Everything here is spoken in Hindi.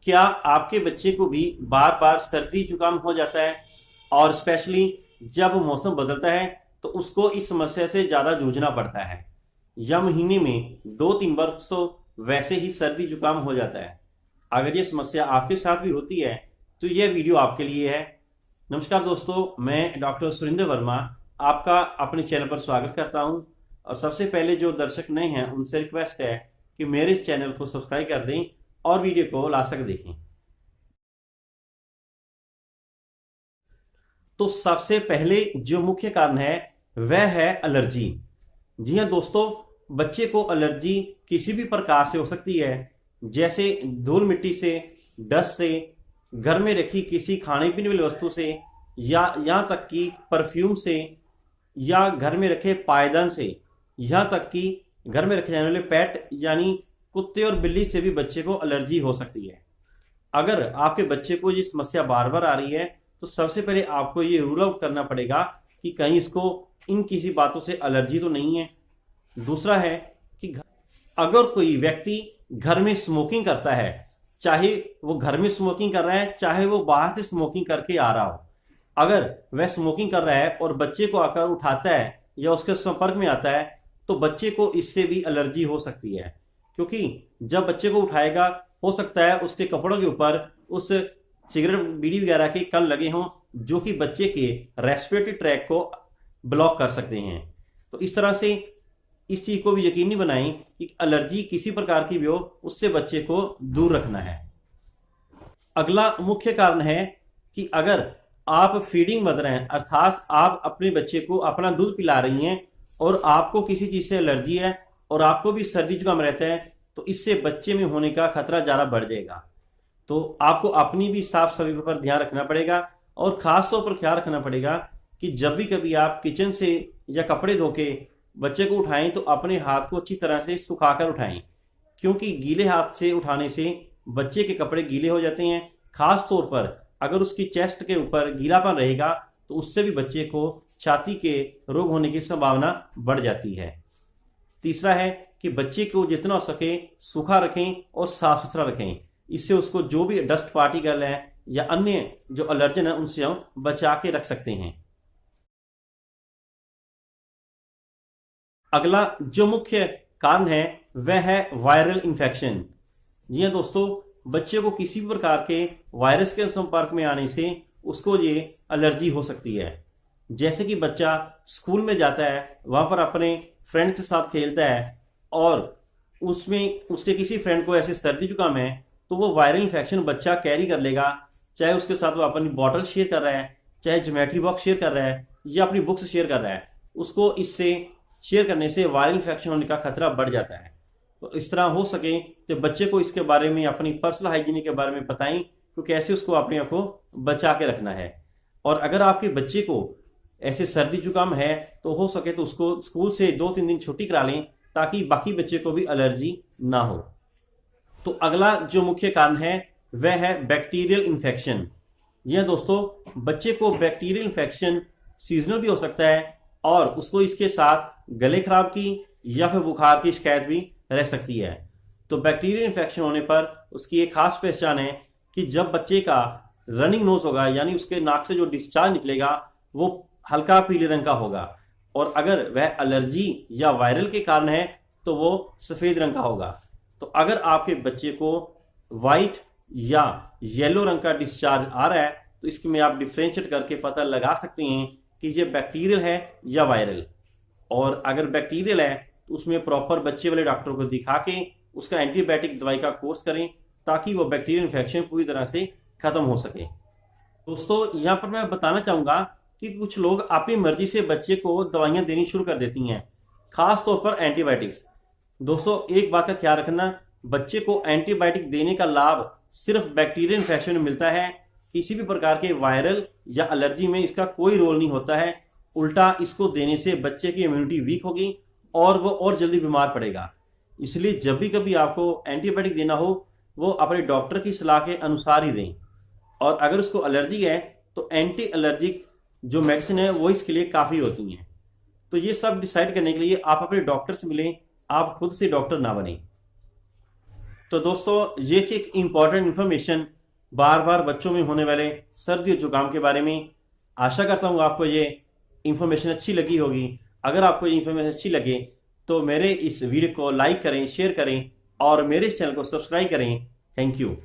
क्या आपके बच्चे को भी बार बार सर्दी जुकाम हो जाता है और स्पेशली जब मौसम बदलता है तो उसको इस समस्या से ज़्यादा जूझना पड़ता है, या महीने में 2-3 बार उसको वैसे ही सर्दी जुकाम हो जाता है? अगर ये समस्या आपके साथ भी होती है तो यह वीडियो आपके लिए है। नमस्कार दोस्तों, मैं डॉक्टर सुरेंद्र वर्मा आपका अपने चैनल पर स्वागत करता हूं। और सबसे पहले जो दर्शक नए हैं उनसे रिक्वेस्ट है कि मेरे चैनल को सब्सक्राइब कर दें और वीडियो को लास्ट तक देखें। तो सबसे पहले जो मुख्य कारण है वह है एलर्जी। जी हाँ दोस्तों, बच्चे को एलर्जी किसी भी प्रकार से हो सकती है, जैसे धूल मिट्टी से, डस्ट से, घर में रखी किसी खाने पीने वाली वस्तु से, या यहाँ तक कि परफ्यूम से, या घर में रखे पायदान से, यहाँ तक कि घर में रखे जाने वाले पेट यानी कुत्ते और बिल्ली से भी बच्चे को एलर्जी हो सकती है। अगर आपके बच्चे को ये समस्या बार बार आ रही है तो सबसे पहले आपको ये रूल आउट करना पड़ेगा कि कहीं इसको इन किसी बातों से एलर्जी तो नहीं है। दूसरा है कि अगर कोई व्यक्ति घर में स्मोकिंग करता है, चाहे वो घर में स्मोकिंग कर रहा है चाहे वो बाहर से स्मोकिंग करके आ रहा हो, अगर वह स्मोकिंग कर रहा है और बच्चे को आकर उठाता है या उसके संपर्क में आता है तो बच्चे को इससे भी एलर्जी हो सकती है। क्योंकि जब बच्चे को उठाएगा हो सकता है उसके कपड़ों के ऊपर उस सिगरेट बीड़ी वगैरह के कण लगे हों जो कि बच्चे के रेस्पिरेटरी ट्रैक को ब्लॉक कर सकते हैं। तो इस तरह से इस चीज को भी यकीनी बनाएं कि एलर्जी किसी प्रकार की भी हो उससे बच्चे को दूर रखना है। अगला मुख्य कारण है कि अगर आप फीडिंग मदर हैं, अर्थात आप अपने बच्चे को अपना दूध पिला रही हैं और आपको किसी चीज से एलर्जी है और आपको भी सर्दी जुकाम रहता है, तो इससे बच्चे में होने का खतरा ज़्यादा बढ़ जाएगा। तो आपको अपनी भी साफ सफाई पर ध्यान रखना पड़ेगा और खास तौर पर ख्याल रखना पड़ेगा कि जब भी कभी आप किचन से या कपड़े धो के बच्चे को उठाएं तो अपने हाथ को अच्छी तरह से सुखाकर उठाएं, क्योंकि गीले हाथ से उठाने से बच्चे के कपड़े गीले हो जाते हैं। खास तौर पर अगर उसकी चेस्ट के ऊपर गीलापन रहेगा तो उससे भी बच्चे को छाती के रोग होने की संभावना बढ़ जाती है। तीसरा है कि बच्चे को जितना हो सके सूखा रखें और साफ सुथरा रखें। इससे उसको जो भी डस्ट पार्टिकल है या अन्य जो एलर्जन है उनसे हम बचा के रख सकते हैं। अगला जो मुख्य कारण है वह है वायरल इन्फेक्शन। जी हाँ दोस्तों, बच्चे को किसी भी प्रकार के वायरस के संपर्क में आने से उसको ये एलर्जी हो सकती है। जैसे कि बच्चा स्कूल में जाता है, वहां पर अपने फ्रेंड्स के साथ खेलता है और उसमें उसके किसी फ्रेंड को ऐसे सर्दी जुकाम है तो वो वायरल इन्फेक्शन बच्चा कैरी कर लेगा। चाहे उसके साथ वो अपनी बॉटल शेयर कर रहा है, चाहे ज्योमेट्री बॉक्स शेयर कर रहा है या अपनी बुक्स शेयर कर रहा है, उसको इससे शेयर करने से वायरल इन्फेक्शन होने का खतरा बढ़ जाता है। तो इस तरह हो सके तो बच्चे को इसके बारे में, अपनी पर्सनल हाइजीन के बारे में बताएं तो कैसे उसको अपने आप को बचा के रखना है। और अगर आपके बच्चे को ऐसे सर्दी जुकाम है तो हो सके तो उसको स्कूल से 2-3 दिन छुट्टी करा लें ताकि बाकी बच्चे को भी एलर्जी ना हो। तो अगला जो मुख्य कारण है वह है बैक्टीरियल इन्फेक्शन। यह दोस्तों, बच्चे को बैक्टीरियल इन्फेक्शन सीजनल भी हो सकता है और उसको इसके साथ गले खराब की या फिर बुखार की शिकायत भी रह सकती है। तो बैक्टीरियल इन्फेक्शन होने पर उसकी एक खास पहचान है कि जब बच्चे का रनिंग नोज होगा यानी उसके नाक से जो डिस्चार्ज निकलेगा वो हल्का पीले रंग का होगा, और अगर वह एलर्जी या वायरल के कारण है तो वो सफेद रंग का होगा। तो अगर आपके बच्चे को वाइट या येलो रंग का डिस्चार्ज आ रहा है तो इसके में आप डिफ्रेंशिएट करके पता लगा सकते हैं कि ये बैक्टीरियल है या वायरल। और अगर बैक्टीरियल है तो उसमें प्रॉपर बच्चे वाले डॉक्टर को दिखा के उसका एंटीबायोटिक दवाई का कोर्स करें ताकि वो बैक्टीरियल इन्फेक्शन पूरी तरह से खत्म हो सके। दोस्तों, यहाँ पर मैं बताना चाहूँगा कि कुछ लोग अपनी मर्जी से बच्चे को दवाइयाँ देनी शुरू कर देती हैं, खास तौर पर एंटीबायोटिक्स। दोस्तों, एक बात का ख्याल रखना, बच्चे को एंटीबायोटिक देने का लाभ सिर्फ बैक्टीरियल इन्फेक्शन में मिलता है। किसी भी प्रकार के वायरल या एलर्जी में इसका कोई रोल नहीं होता है। उल्टा इसको देने से बच्चे की इम्यूनिटी वीक होगी और वो और जल्दी बीमार पड़ेगा। इसलिए जब भी कभी आपको एंटीबायोटिक देना हो वो अपने डॉक्टर की सलाह के अनुसार ही दें। और अगर उसको एलर्जी है तो एंटी एलर्जिक जो मेडिसिन है वो इसके लिए काफ़ी होती हैं। तो ये सब डिसाइड करने के लिए आप अपने डॉक्टर से मिलें, आप खुद से डॉक्टर ना बने। तो दोस्तों ये थी एक इम्पॉर्टेंट इन्फॉर्मेशन बार बार बच्चों में होने वाले सर्दी और जुकाम के बारे में। आशा करता हूँ आपको ये इन्फॉर्मेशन अच्छी लगी होगी। अगर आपको ये इन्फॉर्मेशन अच्छी लगे तो मेरे इस वीडियो को लाइक करें, शेयर करें और मेरे चैनल को सब्सक्राइब करें। Thank you.